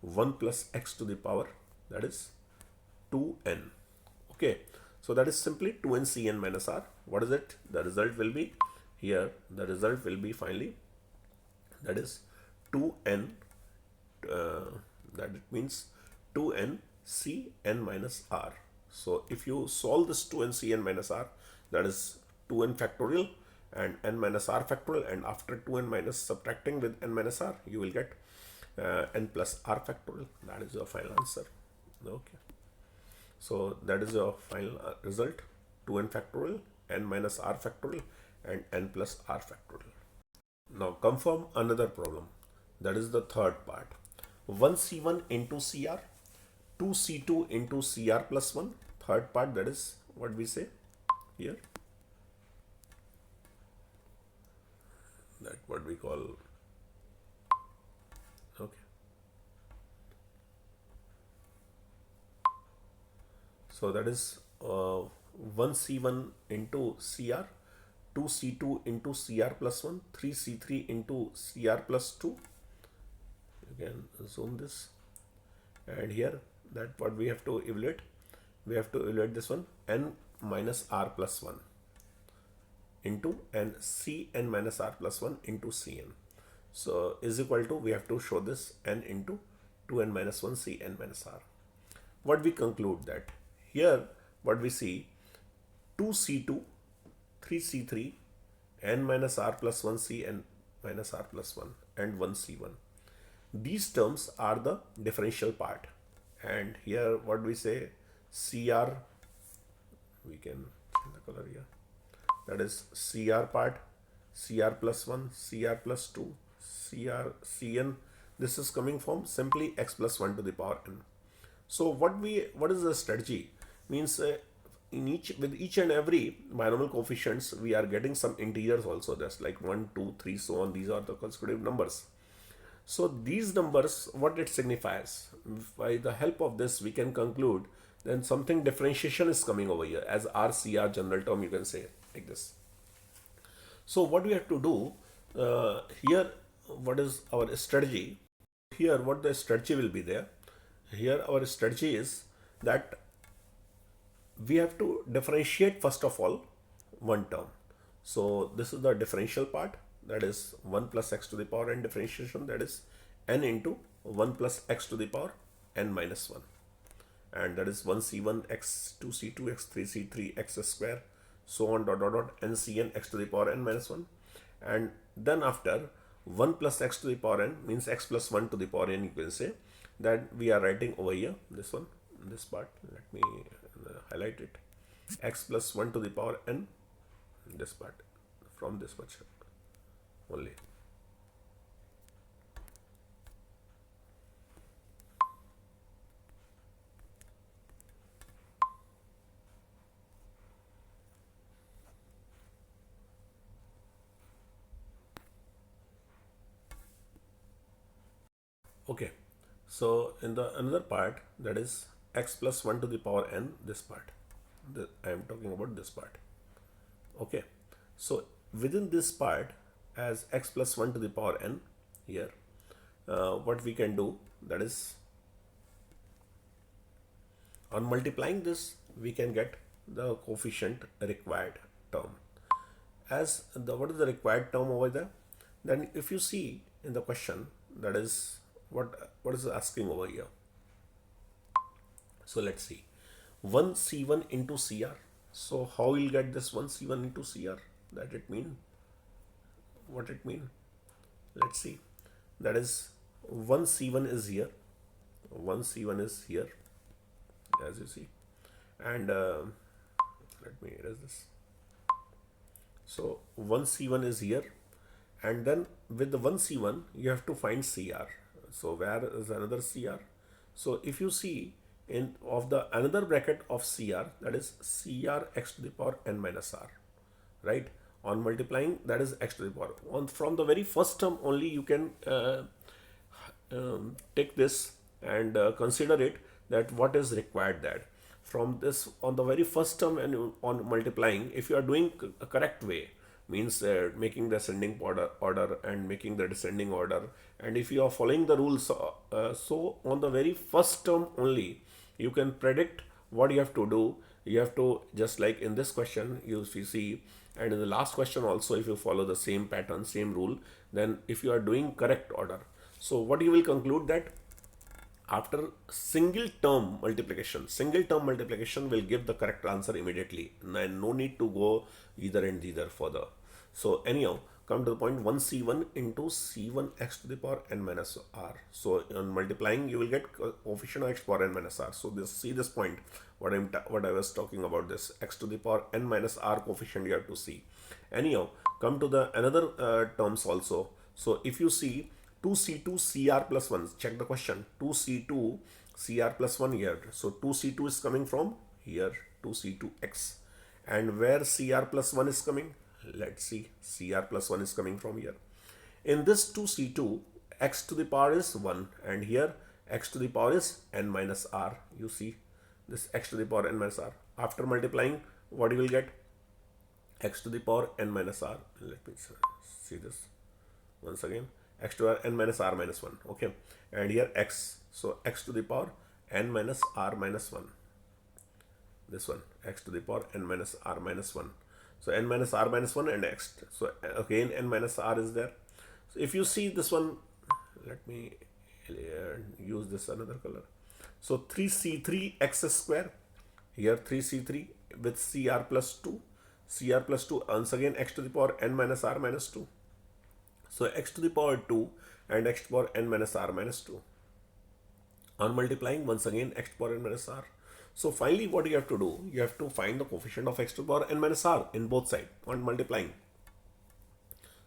S1: 1 plus x to the power, that is 2n. Okay, so that is simply 2n cn minus r. What is it? The result will be here, the result will be finally, that is 2n, that it means 2n cn minus r. So if you solve this 2n cn minus r, that is 2n factorial and n minus r factorial, and after 2n minus subtracting with n minus r, you will get n plus r factorial. That is your final answer. Okay, so that is your final result, 2n factorial, n minus r factorial, and n plus r factorial. Now come from another problem, that is the third part. 1c1 into cr, 2c2 into cr plus 1. Third part, that is what we say here, that what we call, okay. So that is 1c1 into cr, 2c2 into cr plus 1, 3c3 into cr plus 2. You can zoom this, and here that what we have to evaluate, we have to evaluate this one, n minus r plus 1 into n cn minus r plus 1 into cn. So is equal to, we have to show this n into 2n minus 1 cn minus r. What we conclude that here what we see, 2c2, 3c3, n minus r plus 1 cn minus r plus 1 and 1c1. These terms are the differential part, and here what we say, cr, we can change the color here, that is cr part, cr plus 1, cr plus 2, cr, cn. This is coming from simply x plus 1 to the power n. So what is the strategy? Means with each and every binomial coefficients, we are getting some integers also. That's like 1, 2, 3, so on. These are the consecutive numbers. So these numbers, what it signifies, by the help of this we can conclude then something differentiation is coming over here as RCR general term, you can say like this. So what we have to do here, what is our strategy? Here what the strategy will be there. Here our strategy is that we have to differentiate first of all one term. So this is the differential part, that is 1 plus x to the power n differentiation, that is n into 1 plus x to the power n minus 1, and that is 1c1 x 2c2 x 3c3 x square, so on dot dot dot ncn x to the power n minus 1. And then after 1 plus x to the power n means x plus 1 to the power n, you can say that we are writing over here this one, this part, let me highlight it, x plus 1 to the power n, this part, from this much only. Okay, so in the another part, that is x plus 1 to the power n, this part, I am talking about this part. Okay, so within this part, as x plus 1 to the power n here, what we can do, that is on multiplying this we can get the coefficient required term. As the what is the required term over there, then if you see in the question, that is what is asking over here. So let's see, 1c1 into cr. So how we'll get this 1c1 into cr? That it mean, what it mean? Let's see. That is 1c1 is here. 1c1 is here, as you see, and let me erase this. So 1c1 is here, and then with the 1c1 you have to find cr. So where is another cr? So if you see in of the another bracket of cr, that is cr x to the power n minus r, right? On multiplying, that is x to the power. From the very first term only you can take this and consider it, that what is required, that from this on the very first term and on multiplying, if you are doing a correct way, means making the ascending order and making the descending order, and if you are following the rules, so on the very first term only you can predict what you have to do. You have to, just like in this question you see, and in the last question also, if you follow the same pattern, same rule, then if you are doing correct order, so what you will conclude, that after single term multiplication will give the correct answer immediately, and no need to go either and either further. So anyhow, come to the point, 1c1 into c1 x to the power n minus r. So on multiplying you will get coefficient of x power n minus r. So see this point, what I was talking about, this x to the power n minus r coefficient you have to see. Anyhow, come to the another terms also. So if you see 2c2 cr plus 1, check the question, 2c2 cr plus 1 here. So 2c2 is coming from here, 2c2x, and where cr plus 1 is coming, let's see, cr plus 1 is coming from here. In this 2c2, x to the power is 1, and here x to the power is n minus r. You see this x to the power n minus r. After multiplying, what you will get, x to the power n minus r. Let me see this once again. X to the power n minus r minus 1. Okay, and here x, so x to the power n minus r minus 1. This one, x to the power n minus r minus 1. So n minus r minus 1 and x. So again n minus r is there. So if you see this one, let me use this another color. So 3c3x square, here 3c3 with cr plus 2, cr plus 2, once again x to the power n minus r minus 2. So x to the power 2 and x to the power n minus r minus 2. On multiplying, once again x to the power n minus r. So finally what you have to do, you have to find the coefficient of x to the power n minus r in both sides on multiplying.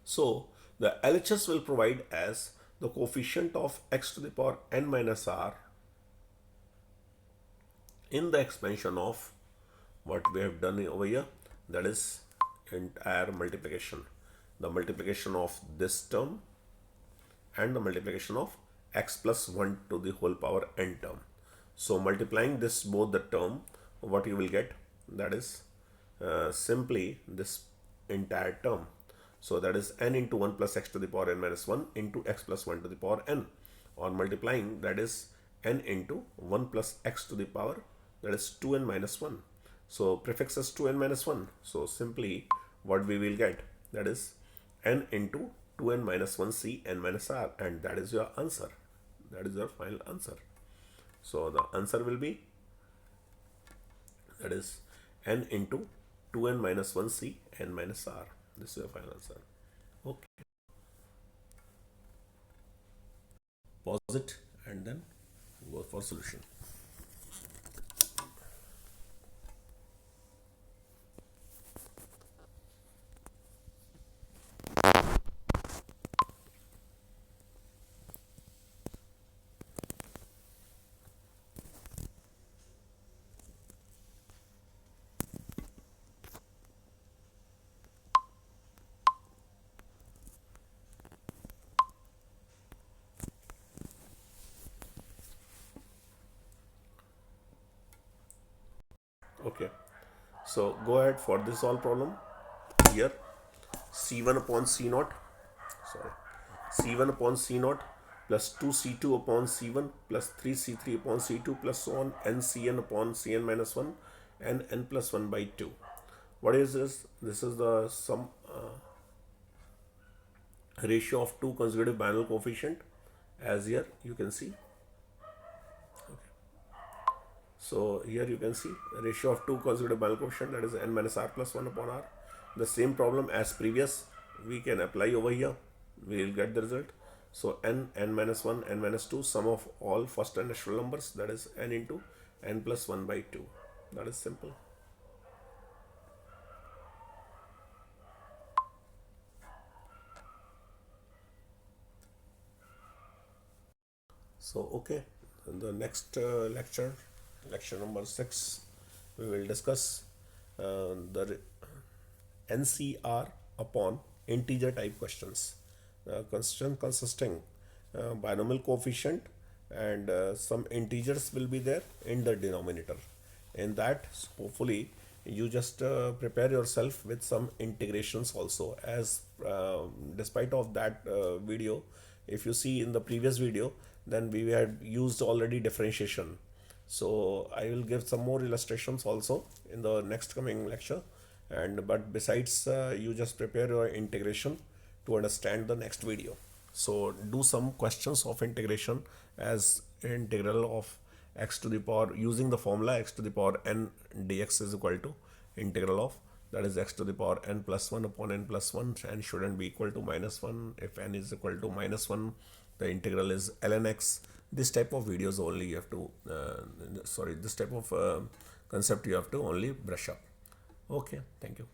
S1: So the LHS will provide as the coefficient of x to the power n minus r in the expansion of what we have done over here, that is entire multiplication. The multiplication of this term and the multiplication of x plus 1 to the whole power n term. So multiplying this both the term, what you will get, that is simply this entire term. So that is n into 1 plus x to the power n minus 1 into x plus 1 to the power n. On multiplying, that is n into 1 plus x to the power, that is 2n minus 1. So prefix is 2n minus 1. So simply what we will get, that is n into 2n minus 1 c n minus r, and that is your answer. That is your final answer. So the answer will be, that is n into 2n minus 1 c n minus r. This is your final answer. Okay. Pause it and then go for solution. Okay, so go ahead for this all problem. Here c1 upon c0, sorry, c1 upon c0 plus 2c2 upon c1 plus 3c3 upon c2 plus so on ncn upon cn minus 1 and n plus 1 by 2. What is this? This is the sum ratio of two consecutive binomial coefficient, as here you can see. So here you can see the ratio of two consecutive binomial coefficient, that is n minus r plus 1 upon r. The same problem as previous we can apply over here. We will get the result. So n minus 1, n minus 2, sum of all first and natural numbers, that is n into n plus 1 by 2. That is simple. So okay, in the next lecture number 6, we will discuss the NCR upon integer type questions. Question consisting binomial coefficient and some integers will be there in the denominator. In that, hopefully you just prepare yourself with some integrations also, as despite of that video, if you see in the previous video, then we had used already differentiation. So I will give some more illustrations also in the next coming lecture. And but besides, you just prepare your integration to understand the next video. So do some questions of integration, as integral of x to the power, using the formula x to the power n dx is equal to integral of, that is x to the power n plus 1 upon n plus 1, and shouldn't be equal to minus 1. If n is equal to minus 1, the integral is ln x. This type of videos only you have to, this type of concept you have to only brush up. Okay, thank you.